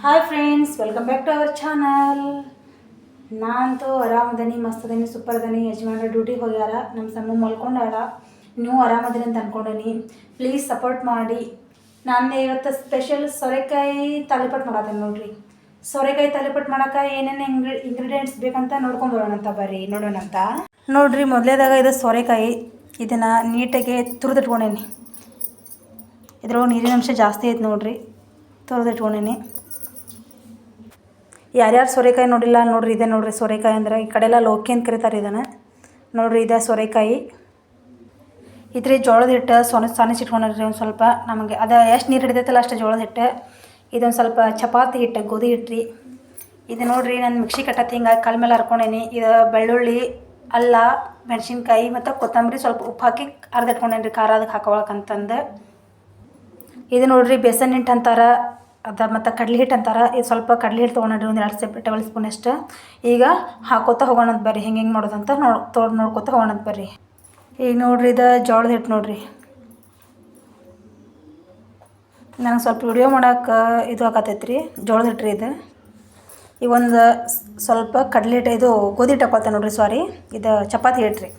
Hi friends, welcome back to our channel. ನಾನಂತೂ ಆರಾಮದನಿ, ಮಸ್ತದನಿ, super ಅದನಿ. ಯಜಮಾನ್ರ ಡ್ಯೂಟಿಗೆ ಹೋಗ್ಯಾರ, ನಮ್ಮ ಸಣ್ಣ ಮಲ್ಕೊಂಡಾಳ. ನೀವು ಆರಾಮದಿನಿ ಅಂತ ಅಂದ್ಕೊಂಡೀನಿ. ಪ್ಲೀಸ್ ಸಪೋರ್ಟ್ ಮಾಡಿ. ನಾನು ಇವತ್ತು ಸ್ಪೆಷಲ್ ಸೋರೆಕಾಯಿ ತಾಲಿಪಟ್ಟು ಮಾಡತ್ತೇನೆ ನೋಡಿರಿ. ಸೋರೆಕಾಯಿ ತಾಲಿಪಟ್ಟು ಮಾಡೋಕೆ ಏನೇನು ಇಂಗ್ರೀಡಿಯೆಂಟ್ಸ್ ಬೇಕಂತ ನೋಡ್ಕೊಂಬರೋಣಂತ. ಬರ್ರಿ ನೋಡೋಣಂತ. ನೋಡಿರಿ, ಮೊದಲೇದಾಗ ಇದು ಸೋರೆಕಾಯಿ. ಇದನ್ನು ನೀಟಾಗಿ ತುರಿದಿಟ್ಕೊಂಡೇನಿ. ಇದ್ರೊಳಗೆ ನೀರಿನ ಅಂಶ ಜಾಸ್ತಿ ಐತೆ ನೋಡಿರಿ. ತುರಿದಿಟ್ಕೊಂಡೇನಿ. ಯಾರ್ಯಾರು ಸೋರೆಕಾಯಿ ನೋಡಿಲ್ಲ ನೋಡಿರಿ, ಇದೆ ನೋಡಿರಿ ಸೋರೆಕಾಯಿ ಅಂದರೆ. ಈ ಕಡೆ ಎಲ್ಲ ಲೋಕಿ ಅಂತ ಕರೀತಾರೆ ಇದನ್ನು. ನೋಡಿರಿ, ಇದೆ ಸೋರೆಕಾಯಿ. ಇದ್ರಿ ಜೋಳದ ಹಿಟ್ಟು ಸಾನಿಸಿಟ್ಕೊಂಡ್ರಿ ಒಂದು ಸ್ವಲ್ಪ. ನಮಗೆ ಅದು ಎಷ್ಟು ನೀರು ಹಿಡಿದೈತಲ್ಲ ಅಷ್ಟು ಜೋಳದ ಹಿಟ್ಟು. ಇದೊಂದು ಸ್ವಲ್ಪ ಚಪಾತಿ ಹಿಟ್ಟು, ಗೋಧಿ ಹಿಟ್ಟು. ಇದು ನೋಡಿರಿ, ನಾನು ಮಿಕ್ಸಿ ಕಟ್ಟತ್ತಿ ಹಿಂಗಾಗಿ ಕಲ್ ಮೇಲೆ ಹರ್ಕೊಂಡೇನಿ. ಇದು ಬೆಳ್ಳುಳ್ಳಿ, ಅಲ್ಲ, ಮೆಣಸಿನ್ಕಾಯಿ ಮತ್ತು ಕೊತ್ತಂಬರಿ, ಸ್ವಲ್ಪ ಉಪ್ಪು ಹಾಕಿ ಅರ್ದಿಟ್ಕೊಂಡೇನಿ ಖಾರ ಅದಕ್ಕೆ ಹಾಕೋಳಕ್ಕಂತಂದು. ಇದು ನೋಡಿರಿ ಬೇಸನ್ ಹಿಟ್ಟು ಅಂತಾರೆ ಅದು, ಮತ್ತು ಕಡ್ಲೆ ಹಿಟ್ಟು ಅಂತಾರೆ. ಇದು ಸ್ವಲ್ಪ ಕಡ್ಲೆ ಹಿಟ್ಟು ತೊಗೊಂಡ್ರಿ, ಒಂದು 2 ಟೇಬಲ್ ಸ್ಪೂನ್ ಅಷ್ಟು. ಈಗ ಹಾಕೋತಾ ಹೋಗೋಣಂತ ಬರ್ರಿ, ಹೆಂಗೆ ಮಾಡೋದಂತ ನೋಡ್ಕೊತಾ ಹೋಗೋಣಂತ ಬರ್ರಿ. ಈಗ ನೋಡಿರಿ, ಇದು ಜೋಳದ ಹಿಟ್ಟು ನೋಡಿರಿ. ನನಗೆ ಸ್ವಲ್ಪ ವಿಡಿಯೋ ಮಾಡೋಕೆ ಇದು ಆಗತ್ತೈತ್ರಿ. ಜೋಳದ ಹಿಟ್ಟು ಇದು. ಈಗ ಒಂದು ಸ್ವಲ್ಪ ಕಡ್ಲೆ ಹಿಟ್ಟು, ಇದು ಗೋಧಿ ಹಿಟ್ಟು ಹಾಕೋತೇನೆ ನೋಡಿರಿ. ಸಾರಿ, ಇದು ಚಪಾತಿ ಹಿಟ್ಟು ರೀ.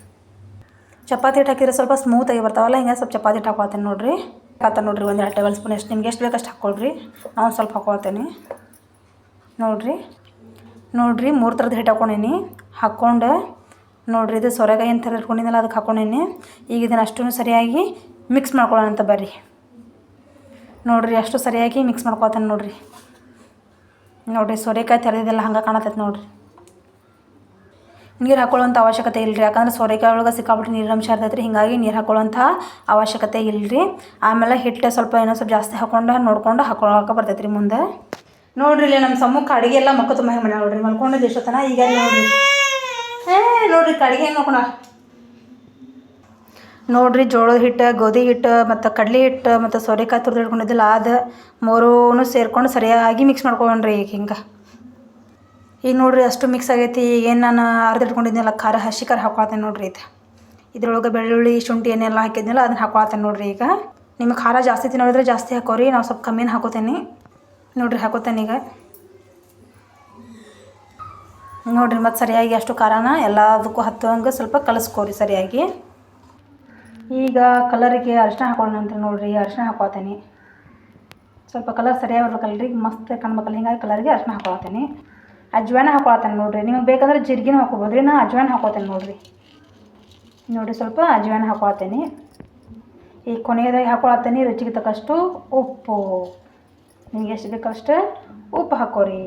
ಚಪಾತಿ ಹಿಟ್ಟು ಹಾಕಿದ್ರೆ ಸ್ವಲ್ಪ ಸ್ಮೂತಾಗಿ ಬರ್ತಾವಲ್ಲ, ಹಿಂಗೆ ಸ್ವಲ್ಪ ಚಪಾತಿ ಹಿಟ್ಟು ಹಾಕೋತೇನೆ ನೋಡಿರಿ. ನೋಡಿರಿ, ಒಂದು 2 ಟೇಬಲ್ ಸ್ಪೂನ್ ಎಷ್ಟು, ನಿಮ್ಗೆ ಎಷ್ಟು ಬೇಕಷ್ಟು ಹಾಕ್ಕೊಳ್ರಿ. ನಾವು ಸ್ವಲ್ಪ ಹಾಕ್ಕೊಳ್ತೇನೆ ನೋಡಿರಿ. 3 ಥರದ ಹಿಟ್ಟು ಹಾಕ್ಕೊಂಡೀನಿ. ಹಾಕ್ಕೊಂಡು ನೋಡಿರಿ, ಇದು ಸೋರೆಕಾಯಿ ಅಂತ ಇಟ್ಕೊಂಡಿದ್ದಲ್ಲ ಅದಕ್ಕೆ ಹಾಕ್ಕೊಂಡೀನಿ. ಈಗ ಇದನ್ನು ಅಷ್ಟೂ ಸರಿಯಾಗಿ ಮಿಕ್ಸ್ ಮಾಡ್ಕೊಳ್ಳೋಣ ಅಂತ ಬರ್ರಿ. ನೋಡಿರಿ, ಅಷ್ಟು ಸರಿಯಾಗಿ ಮಿಕ್ಸ್ ಮಾಡ್ಕೊಳ್ತೇನೆ ನೋಡಿರಿ. ಸೋರೆಕಾಯಿ ತೆರೆದಿದ್ದೆಲ್ಲ ಹಂಗೆ ಕಾಣತೈತೆ ನೋಡಿರಿ. ನೀರು ಹಾಕೊಳ್ಳೋಂಥ ಅವಶ್ಯಕತೆ ಇಲ್ಲರಿ, ಯಾಕಂದ್ರೆ ಸೋರೆಕಾಯಿ ಒಳಗೆ ಸಿಕ್ಕಾಬಿಟ್ಟು ನೀರಿನಂಶ ಇರ್ತೈತೆ ರೀ. ಹೀಗಾಗಿ ನೀರು ಹಾಕೊಳ್ಳೋಂಥ ಅವಶ್ಯಕತೆ ಇಲ್ಲರಿ. ಆಮೇಲೆ ಹಿಟ್ಟು ಸ್ವಲ್ಪ ಏನೋ ಸ್ವಲ್ಪ ಜಾಸ್ತಿ ಹಾಕ್ಕೊಂಡು ನೋಡ್ಕೊಂಡು ಹಾಕೊಳ್ಳೋಕೆ ಬರ್ತೈತೆ ರೀ ಮುಂದೆ. ನೋಡಿರಿ, ಇಲ್ಲಿ ನಮ್ಮ ಸಮ್ಮಕ್ಕೆ ಅಡುಗೆ ಎಲ್ಲ ಮಕ್ಕ ತುಂಬ ಹೆಂಗೆ ನೋಡಿರಿ, ಮಲ್ಕೊಂಡಿದ್ದು ಎಷ್ಟೊತ್ತನ. ಈಗ ನೋಡಿರಿ, ನೋಡಿರಿ ಅಡುಗೆ ಹೆಂಗೆ ಮಾಡ್ಕೊಂಡ. ನೋಡಿರಿ, ಜೋಳದ ಹಿಟ್ಟು, ಗೋಧಿ ಹಿಟ್ಟು ಮತ್ತು ಕಡ್ಲೆ ಹಿಟ್ಟು ಮತ್ತು ಸೋರೆಕಾಯಿ ತುರಿದು ಇಟ್ಕೊಂಡಿದ್ದಿಲ್ಲ, ಅದು 3 ಸೇರ್ಕೊಂಡು ಸರಿಯಾಗಿ ಮಿಕ್ಸ್ ಮಾಡ್ಕೊಂಡ್ರಿ. ಈಗ ಹಿಂಗೆ ಈಗ ನೋಡಿರಿ, ಅಷ್ಟು ಮಿಕ್ಸ್ ಆಗೈತಿ. ಏನು ನಾನು ಅರ್ದಿಟ್ಕೊಂಡಿದ್ನಲ್ಲ ಖಾರ, ಹಸಿ ಖಾರ ಹಾಕ್ಕೊಳ್ತೇನೆ ನೋಡಿರಿ. ಇದ್ರೊಳಗೆ ಬೆಳ್ಳುಳ್ಳಿ, ಶುಂಠಿ ಏನೆಲ್ಲ ಹಾಕಿದ್ನಲ್ಲ ಅದನ್ನು ಹಾಕ್ಕೊಳ್ತೇನೆ ನೋಡಿರಿ. ಈಗ ನಿಮಗೆ ಖಾರ ಜಾಸ್ತಿ ತಿನ್ನೋದ್ರೆ ಜಾಸ್ತಿ ಹಾಕೋರಿ, ನಾವು ಸ್ವಲ್ಪ ಕಮ್ಮಿನ ಹಾಕೋತೇನೆ ನೋಡಿರಿ. ಹಾಕೋತೇನೆ ಈಗ ನೋಡಿರಿ. ಮತ್ತು ಸರಿಯಾಗಿ ಅಷ್ಟು ಖಾರನ ಎಲ್ಲದಕ್ಕೂ ಹತ್ತುವಂಗೆ ಸ್ವಲ್ಪ ಕಲಿಸ್ಕೋರಿ ಸರಿಯಾಗಿ. ಈಗ ಕಲರಿಗೆ ಅರಿಶಿನ ಹಾಕೊಳ್ಳೋಣ ಅಂತ ನೋಡಿರಿ. ಅರಿಶಿನ ಹಾಕ್ಕೊಳ್ತೇನೆ. ಸ್ವಲ್ಪ ಕಲರ್ ಸರಿಯಾಗಿ ಬರ್ಬೇಕಲ್ರಿ, ಮಸ್ತ್ ಕಾಣ್ಬೇಕಲ್ಲ, ಹಿಂಗಾಗಿ ಕಲರ್ಗೆ ಅರಿಶಿನ ಹಾಕ್ಕೊಳ್ತೇನೆ. ಅಜ್ವಾನ ಹಾಕ್ಕೊಳ್ತೇನೆ ನೋಡಿರಿ. ನಿಮಗೆ ಬೇಕಂದ್ರೆ ಜೀರಿಗೆನೂ ಹಾಕ್ಕೊಬೋದು ರೀ. ನಾನು ಅಜ್ವಾನ ಹಾಕ್ಕೊಳ್ತೇನೆ ನೋಡಿರಿ. ಸ್ವಲ್ಪ ಅಜ್ವಾನ ಹಾಕ್ಕೊಳ್ತೇನೆ. ಈಗ ಕೊನೆಯದಾಗಿ ಹಾಕ್ಕೊಳ್ತೇನೆ ರುಚಿಗೆ ತಕ್ಕಷ್ಟು ಉಪ್ಪು. ನಿಮಗೆ ಎಷ್ಟು ಬೇಕಷ್ಟು ಉಪ್ಪು ಹಾಕೋರಿ.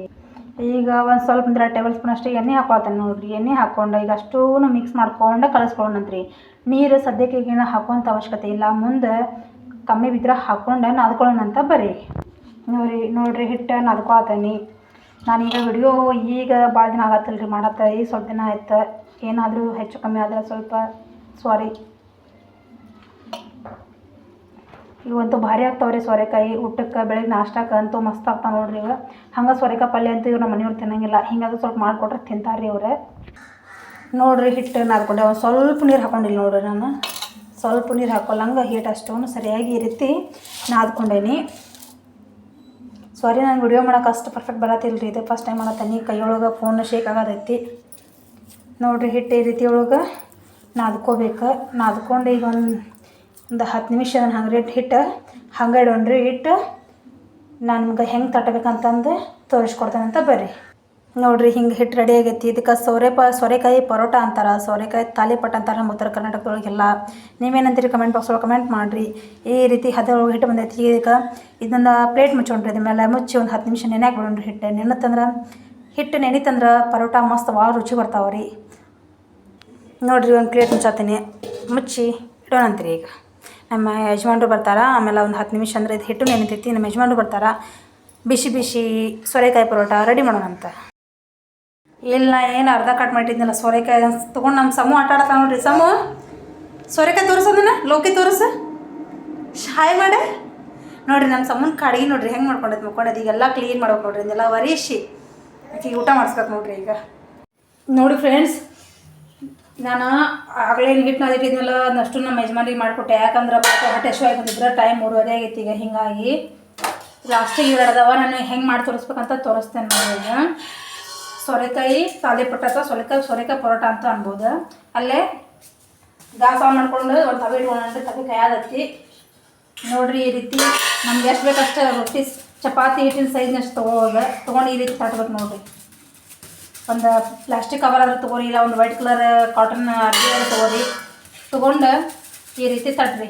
ಈಗ ಒಂದು ಸ್ವಲ್ಪ 2 ಟೇಬಲ್ ಸ್ಪೂನ್ ಅಷ್ಟು ಎಣ್ಣೆ ಹಾಕ್ಕೊಳ್ತೇನೆ ನೋಡಿರಿ. ಎಣ್ಣೆ ಹಾಕ್ಕೊಂಡು ಈಗ ಅಷ್ಟೂ ಮಿಕ್ಸ್ ಮಾಡ್ಕೊಂಡು ಕಲಿಸ್ಕೊಳ್ಳೋಣಂತ್ರಿ. ನೀರು ಸದ್ಯಕ್ಕೆ ಈಗೇನು ಹಾಕೋಂಥ ಅವಶ್ಯಕತೆ ಇಲ್ಲ, ಮುಂದೆ ಕಮ್ಮಿ ಬಿದ್ದರೆ ಹಾಕ್ಕೊಂಡು ನಾದ್ಕೊಳ್ಳೋಣಂತ ಬರ್ರಿ. ನೋಡಿರಿ ಹಿಟ್ಟು ನಾದ್ಕೊಳ್ತೇನೆ. ನಾನೀಗ ವಿಡಿಯೋ ಈಗ ಭಾಳ ದಿನ ಆಗತ್ತಲ್ಲ ರೀ ಮಾಡತ್ತೆ, ಈಗ ಸ್ವಲ್ಪ ದಿನ ಆಯ್ತು. ಏನಾದರೂ ಹೆಚ್ಚು ಕಮ್ಮಿ ಆದರೆ ಸ್ವಲ್ಪ ಸಾರಿ. ಇವಂತೂ ಭಾರಿ ಆಗ್ತಾವ್ರಿ ಸೋರೆಕಾಯಿ. ಊಟಕ್ಕೆ ಬೆಳಗ್ಗೆ ನಾಷ್ಟಕ್ಕೆ ಅಂತೂ ಮಸ್ತ್ ಆಗ್ತಾವೆ ನೋಡಿರಿ. ಈಗ ಹಂಗೆ ಸೋರೆಕಾಯಿ ಪಲ್ಯ ಅಂತೂ ಇವ್ರು ನಮ್ಮ ಮನೆಯವ್ರು ತಿನ್ನಂಗಿಲ್ಲ, ಹಿಂಗಾದ್ರೂ ಸ್ವಲ್ಪ ಮಾಡಿಕೊಟ್ರೆ ತಿಂತಾರೆ ರೀ ಅವ್ರು. ನೋಡಿರಿ, ಹಿಟ್ಟು ನಾದ್ಕೊಂಡೆ. ಒಂದು ಸ್ವಲ್ಪ ನೀರು ಹಾಕ್ಕೊಂಡಿಲ್ಲ ನೋಡಿರಿ. ನಾನು ಸ್ವಲ್ಪ ನೀರು ಹಾಕ್ಕೊಳ್ಳಂಗೆ ಹಿಟ್ಟು ಅಷ್ಟೂ ಸರಿಯಾಗಿ ಈ ರೀತಿ ನಾದ್ಕೊಂಡೇನಿ. ಸಾರಿ, ನಾನು ವಿಡಿಯೋ ಮಾಡೋಕೆ ಅಷ್ಟು ಪರ್ಫೆಕ್ಟ್ ಬರತ್ತಿಲ್ಲ ರೀ. ಇದು ಫಸ್ಟ್ ಟೈಮ್ ಮಾಡತ್ತೀನಿ. ಕೈಯೊಳಗೆ ಫೋನ್ ಶೇಕ್ ಆಗೋದೈತಿ ನೋಡಿರಿ. ಹಿಟ್ಟು ಈ ರೀತಿ ಒಳಗೆ ನಾದ್ಕೋಬೇಕು. ನಾದ್ಕೊಂಡು ಈಗ ಒಂದು 10 ನಿಮಿಷ ಅದನ್ನು ಹಂಗೆ ಹಿಟ್ಟು ಹಂಗೆ ಇಡೋಣ್ರಿ. ಹಿಟ್ಟು ನಾನು ನಿಮ್ಗೆ ಹೆಂಗೆ ತಟ್ಟಬೇಕಂತಂದು ತೋರಿಸ್ಕೊಡ್ತೇನೆ ಅಂತ ಬರ್ರಿ. ನೋಡಿರಿ, ಹಿಂಗೆ ಹಿಟ್ಟು ರೆಡಿ ಆಗೈತಿ. ಇದಕ್ಕೆ ಸೋರೆಕಾಯಿ ಪರೋಟ ಅಂತಾರೆ, ಸೋರೆಕಾಯಿ ತಾಲಿಪಟ್ಟು ಅಂತಾರೆ ನಮ್ಮ ಉತ್ತರ ಕರ್ನಾಟಕದೊಳಗೆಲ್ಲ. ನೀವೇನಂತೀರಿ ಕಮೆಂಟ್ ಬಾಕ್ಸ್ ಒಳಗೆ ಕಮೆಂಟ್ ಮಾಡಿರಿ. ಈ ರೀತಿ ಹದೊಳಗೆ ಹಿಟ್ಟು ಬಂದೈತಿ. ಇದಕ್ಕೆ ಇದನ್ನು ಪ್ಲೇಟ್ ಮುಚ್ಚೋಣ್ರಿ. ಇದ್ರ ಮೇಲೆ ಮುಚ್ಚಿ ಒಂದು 10 ನಿಮಿಷ ನೆನೆಯಾಗಿ ಬಿಡೋಣ್ರಿ. ಹಿಟ್ಟು ನೆನಿತಂದ್ರೆ ಪರೋಟ ಮಸ್ತ್ ಭಾಳ ರುಚಿ ಬರ್ತಾವೆ ರೀ. ನೋಡಿರಿ, ಒಂದು ಪ್ಲೇಟ್ ಮುಚ್ಚಾತೀನಿ, ಮುಚ್ಚಿ ಇಡೋಣಂತ್ರಿ. ಈಗ ನಮ್ಮ ಯಜಮಾನ್ರು ಬರ್ತಾರೆ. ಆಮೇಲೆ ಒಂದು 10 ನಿಮಿಷ ಅಂದರೆ ಇದು ಹಿಟ್ಟು ನೆನಿತೈತಿ. ನಮ್ಮ ಯಜಮಾನ್ರು ಬರ್ತಾರೆ. ಬಿಸಿ ಬಿಸಿ ಸೋರೆಕಾಯಿ ಪರೋಟ ರೆಡಿ ಮಾಡೋಣಂತ. ಇಲ್ಲ, ಏನು ಅರ್ಧ ಕಟ್ ಮಾಡಿದ್ನಲ್ಲ ಸೋರೆಕಾಯಿ ತೊಗೊಂಡು ನಮ್ಮ ಸಮೂ ಆಟ ಆಡ್ತಾ ನೋಡಿರಿ. ಸಮೂ, ಸೋರೆಕಾಯಿ ತೋರಿಸೋದನ್ನ ಲೋಕಿ ತೋರಿಸು, ಹಾಯ್ ಮಾಡೆ. ನೋಡಿರಿ, ನಮ್ಮ ಸಮೂನ್ ಕಡ್ಗಿ ನೋಡಿರಿ ಹೆಂಗೆ ಮಾಡ್ಕೊಂಡೈತೆ. ಈಗೆಲ್ಲ ಕ್ಲೀನ್ ಮಾಡ್ಬೇಕು ನೋಡಿರಿ. ಇದೆಲ್ಲ ಒರೆಸಿ ಆಕೆಗೆ ಊಟ ಮಾಡಿಸ್ಬೇಕು ನೋಡಿರಿ. ಈಗ ನೋಡಿ ಫ್ರೆಂಡ್ಸ್, ನಾನು ಆಗಲೇ ಹಿಟ್ಟು ನಾದಿಟ್ಟಿದ್ನಲ್ಲ ಅದನ್ನಷ್ಟು ನಮ್ಮ ಯಜಮಾನಿಗೆ ಮಾಡಿಕೊಟ್ಟೆ. ಯಾಕಂದ್ರೆ ಹೊಟ್ಟೆ ಹಶ್ವಾಗಿ ಬಂದಿದ್ರೆ ಟೈಮ್ 3:30 ಆಗೈತಿ. ಈಗ ಹಿಂಗಾಗಿ ಲಾಸ್ಟಿಗೆ ಇವೆರಡದವ ನಾನು ಹೆಂಗೆ ಮಾಡಿ ತೋರಿಸ್ಬೇಕಂತ ತೋರಿಸ್ತೇನೆ ನೋಡಿ. ಈಗ ಸೋರೆಕಾಯಿ ತಾಲಿಪಟ್ಟು ಅಥವಾ ಸೋರೆಕಾಯಿ ಪರೋಟ ಅಂತ ಅನ್ಬೋದು. ಅಲ್ಲೇ ಗ್ಯಾಸ್ ಆನ್ ಮಾಡ್ಕೊಂಡು ಒಂದು ತವೆ ಇಟ್ಕೊಂಡು ತವೆ ಕೈಯಾದತ್ತಿ ನೋಡಿರಿ. ಈ ರೀತಿ ನಮ್ಗೆ ಎಷ್ಟು ಬೇಕಷ್ಟು ರೊಟ್ಟಿ ಚಪಾತಿ ಹಿಟ್ಟಿನ ಸೈಜ್ನಷ್ಟು ತೊಗೊಂಡು ಈ ರೀತಿ ತಟ್ಬೇಕು ನೋಡಿರಿ. ಒಂದು ಪ್ಲಾಸ್ಟಿಕ್ ಕವರ್ ಆದ್ರೆ ತೊಗೊರಿ, ಇಲ್ಲ ಒಂದು ವೈಟ್ ಕಲರ್ ಕಾಟನ್ ಅರ್ಬಿ ತೊಗೊರಿ. ತೊಗೊಂಡು ಈ ರೀತಿ ತಟ್ರಿ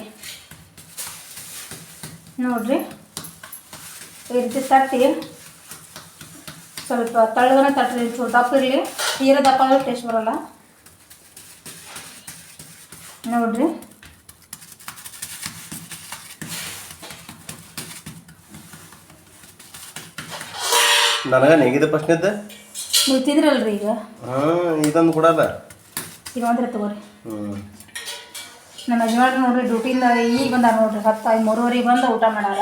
ನೋಡಿರಿ. ಈ ರೀತಿ ತಟ್ಟಿ ಸ್ವಲ್ಪ ತಳ್ಳಗನ ತಟ್ರಿ. ಚೂರು ದಪ್ಪ ಇರಲಿ, ತೀರ ದಪ್ಪ ಆದ್ರೆ ಟೇಸ್ಟ್ ಬರೋಲ್ಲ ನೋಡಿರಿ. ನನಗೆ ನೆಗಿದ ಪ್ರಶ್ನೆ ಇದ್ದ ನೀವು ತಿಂದ್ರಲ್ರಿ ಈಗ. ಇದೊಂದು ಕೊಡಲ್ಲ, ಇನ್ನೊಂದ್ರೆ ತಗೋರಿ. ನಮ್ಮ ಯಜಮಾನ್ರು ನೋಡ್ರಿ ಡ್ಯೂಟಿಯಿಂದ ಈಗ ಬಂದಾರ ನೋಡ್ರಿ. 10:03 ಬಂದು ಊಟ ಮಾಡಾರ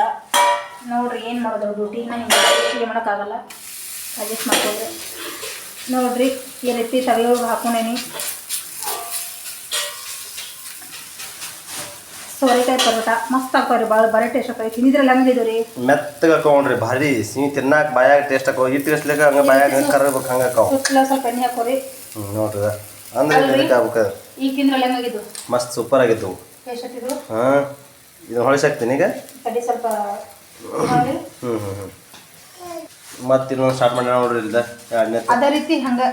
ನೋಡ್ರಿ. ಏನು ಮಾಡೋದು ಡ್ಯೂಟಿನ ಹಿಂಗೆ ಮಾಡೋಕ್ಕಾಗಲ್ಲ, ಅಡ್ಜಸ್ಟ್ ಮಾಡ್ಕೊಂಡ್ರೆ ನೋಡ್ರಿ. ಈ ರೀತಿ ತವೆಯೊಳಗೆ ಹಾಕೊಂಡೇನಿ ಸೋರೆಕಾಯಿ ಪರೋಟ. ಮಸ್ತ್ ಆಗ್ತಾವ್ರಿ, ಭಾಳ ಟೇಸ್ಟ್ ಆಗ್ತಾವೆ. ತಿಂದಿದ್ರಲ್ಲಿ ಹಂಗಿದ್ದು ರೀ, ಮೆತ್ತಗೆ ಹಾಕೊಂಡ್ರಿ, ಭಾರಿ ಸಿಹಿ ತಿನ್ನಾಕ ಬಾಯಾಗ ಟೇಸ್ಟ್ ಹಾಕೋ. ಇಟ್ಟು ಇಸ್ಲಿಕ್ಕೆ ಹಂಗೆ ಬಾಯಾಗ ಕರಬೇಕು, ಹಂಗೆ ಹಾಕೋ. ಸ್ವಲ್ಪ ಎಣ್ಣೆ ಹಾಕೋರಿ ನೋಡ್ರಿ. ಅಂದ್ರೆ ಇದಕ್ಕೆ ಆಗ್ಬೇಕು. ಈಗ ತಿಂದ್ರಲ್ಲಿ ಹೆಂಗಾಗಿದ್ದು? ಮಸ್ತ್ ಸೂಪರ್ ಆಗಿತ್ತು. ಟೇಸ್ಟ್ ಆಗ್ತಿದ್ದು. ಇದನ್ನ ಹೊಳಿಸಾಕ್ತೀನಿ ಈಗ. ಕಡಿ ಸ್ವಲ್ಪ ಮತ್ತೆ ಇನ್ನೊಂದು ಸ್ಟಾರ್ಟ್ ಮಾಡಿ ನೋಡ್ರಿ. ಇಲ್ದ ಅದೇ ರೀತಿ ಹಂಗೆ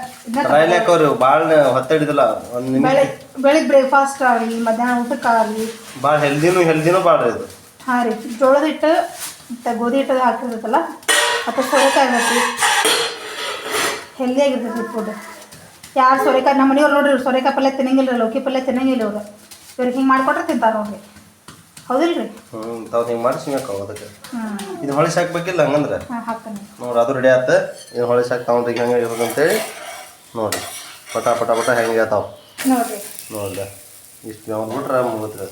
ಟ್ರೈಲ್ ಹಾಕೋರಿ. ಭಾಳ ಹೊತ್ತಿಡಿದಿಲ್ಲ, ಒಂದು ನಿಮಿಷ. ಬೆಳಿಗ್ಗೆ ಬ್ರೇಕ್ಫಾಸ್ಟ್ ಆಗಲಿ, ಮಧ್ಯಾಹ್ನ ಊಟಕ್ಕೆ ಆಗಲಿ, ಭಾಳ ಹೆಲ್ದಿನೂ ಭಾಳ್ರಿ ಇದು. ಹಾಂ ರೀ. ಜೋಳದ ಹಿಟ್ಟು ಮತ್ತು ಗೋಧಿ ಹಿಟ್ಟು ಹಾಕಿರ್ತೈತಲ್ಲ, ಮತ್ತು ಸೋರೆಕಾಯಿ ಇರ್ತೈತಿ, ಹೆಲ್ದಿಯಾಗಿರ್ತೈತಿ ಫುಡ್. ಯಾರು ಸೋರೆಕಾಯಿ ನಮ್ಮ ಮನೆಯವ್ರು ನೋಡ್ರಿ ಸೋರೆಕಾಯಿ ಪಲ್ಯ ತಿನ್ನಂಗಿಲ್ಲ ರೀ, ಲೌಕಿ ಪಲ್ಯ ತಿನ್ನಂಗಿಲ್ಲ ಇವ್ರು. ಇವ್ರಿಗೆ ಹಿಂಗೆ ಮಾಡಿಕೊಟ್ರೆ ತಿಂತಾರೆ ನೋಡ್ರಿ. ಹೌದಿಲ್ಲ ರೀ? ತಾವು ಹಿಂಗೆ ಮಾಡಿ ಸಿಂಗಾಕ ಅದಕ್ಕೆ ಇದು ಹೊಳಿಸಿ ಹಾಕ್ಬೇಕಿಲ್ಲ. ಹಂಗಂದ್ರೆ ಹಾಕ್ತಾನೆ ನೋಡ್ರಿ, ಅದು ರೆಡಿ ಆತ. ಇದು ಹೊಳಿಸಿ ಹಾಕ್ತಾವ್ರಿ ಈಗ ಹೆಂಗೆ ಇರ್ಬೇಕಂತೇಳಿ ನೋಡಿರಿ. ಪಟ ಪಟ ಪಟ ಹೆಂಗೆ ಆತಾವ ನೋಡ್ರಿ. ನೋಡ್ರಿ ಇಷ್ಟು ಅವ್ರು ಬಿಟ್ರೆ ಮುಗಿತ್ರಿ.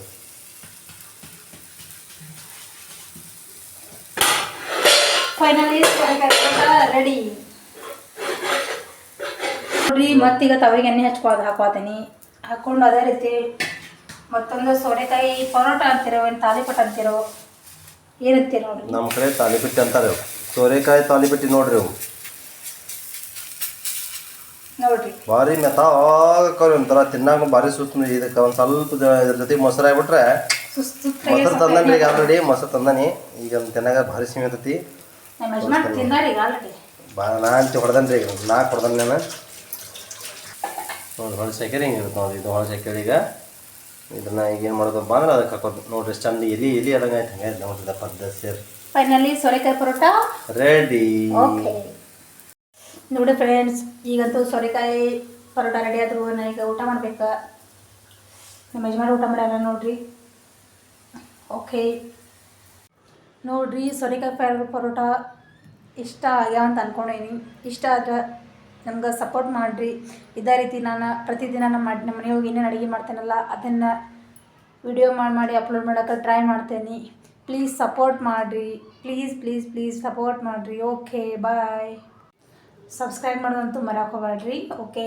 ಫೈನಲಿ ರೆಡಿ ನೋಡ್ರಿ. ಮತ್ತೀಗ ತವೆಗೆ ಎಣ್ಣೆ ಹಾಕ್ಕೋತೀನಿ. ಹಾಕ್ಕೊಂಡು ಅದೇ ರೀತಿ ಮತ್ತೊಂದು ಸೋರೆಕಾಯಿ ಪರೋಟ ಅಂತಿರೋ, ಏನು ತಾಲಿಪಟ್ಟು ಅಂತಿರೋ, ಏನಂತೀರ ನೋಡ್ರಿ. ನಮ್ಮ ಕಡೆ ತಾಲಿಪಟ್ಟಿ ಅಂತಾರೆ. ಸೋರೆಕಾಯಿ ತಾಲಿಪಟ್ಟಿ ನೋಡ್ರಿ. ಅವು ನೋಡ್ರಿ ಭಾರಿ ಮೆತ್ತಾಗಕ್ಕವ್ರಿ. ಒಂಥರ ತಿನ್ನಾಕ ಭಾರಿ ಸುತ್ತ. ಇದಕ್ಕೆ ಒಂದು ಸ್ವಲ್ಪ ಇದ್ರ ಜೊತೆ ಮೊಸರು ಆಗ್ಬಿಟ್ರೆ, ಮೊಸರು ತಂದನ್ರಿ ಈಗ ಆಲ್ರೆಡಿ. ಮೊಸರು ತಂದಾನಿ ಈಗ ತಿನ್ನಾಗ ಭಾರಿ ಸಿಮೆ ಇರ್ತೈತಿ. ನಾ ಅಂತ ಹೊಡೆದನ್ರಿ ಈಗ. ಹೊಡೆದನ್ ನಾನು ನೋಡಿ. ಹೊಳಸಾಕ್ಯಾರ ಹಿಂಗೆ ಇರುತ್ತೆ ನೋಡಿರಿ. ಇದು ಹೊಳಸಾಕ್ಯಾರ. ಈಗ ಇದನ್ನ ಈಗ ಏನು ಮಾಡೋದಪ್ಪ ಅಂದ್ರೆ ಅದಕ್ಕೆ ಹಾಕೋದು ನೋಡ್ರಿ. ಚಂದ ಎಲಿ ಅದಂಗೆ ಆಯ್ತು. ಹಂಗೆ ನೋಡ್ರಿ ಪದ್ಧತಿ ಸೇರಿ ಫೈನಲಿ ಸೋರೆಕಾಯಿ ಪರೋಟ ರೆಡಿ. ಓಕೆ ನೋಡಿ ಫ್ರೆಂಡ್ಸ್, ಈಗಂತೂ ಸೋರೆಕಾಯಿ ಪರೋಟ ರೆಡಿ ಆದರೂ ನಾ ಈಗ ಊಟ ಮಾಡ್ಬೇಕು. ನಮ್ಮ ಯಜಮಾನ ಊಟ ಮಾಡ್ಯಾರ ನೋಡ್ರಿ. ಓಕೆ ನೋಡ್ರಿ, ಸೋರೆಕಾಯಿ ಪರೋಟ ಇಷ್ಟ ಆಗ್ಯಾವ ಅಂತ ಅಂದ್ಕೊಂಡೇನಿ. ಇಷ್ಟ ಆದ್ರೆ ನಮ್ಗೆ ಸಪೋರ್ಟ್ ಮಾಡಿರಿ. ಇದೇ ರೀತಿ ನಾನು ಪ್ರತಿದಿನ ನಮ್ಮ ಮನೆಯೊಳಗೆ ಏನೇನು ಅಡುಗೆ ಮಾಡ್ತೇನಲ್ಲ ಅದನ್ನು ವಿಡಿಯೋ ಮಾಡಿ ಅಪ್ಲೋಡ್ ಮಾಡೋಕ್ಕೆ ಟ್ರೈ ಮಾಡ್ತೇನೆ. ಪ್ಲೀಸ್ ಸಪೋರ್ಟ್ ಮಾಡಿರಿ. ಪ್ಲೀಸ್ ಸಪೋರ್ಟ್ ಮಾಡಿರಿ. Okay bye. ಸಬ್ಸ್ಕ್ರೈಬ್ ಮಾಡೋದಂತೂ ಮರೆಯೋಕೆ ಹೋಗಬೇಡ್ರಿ. ಓಕೆ.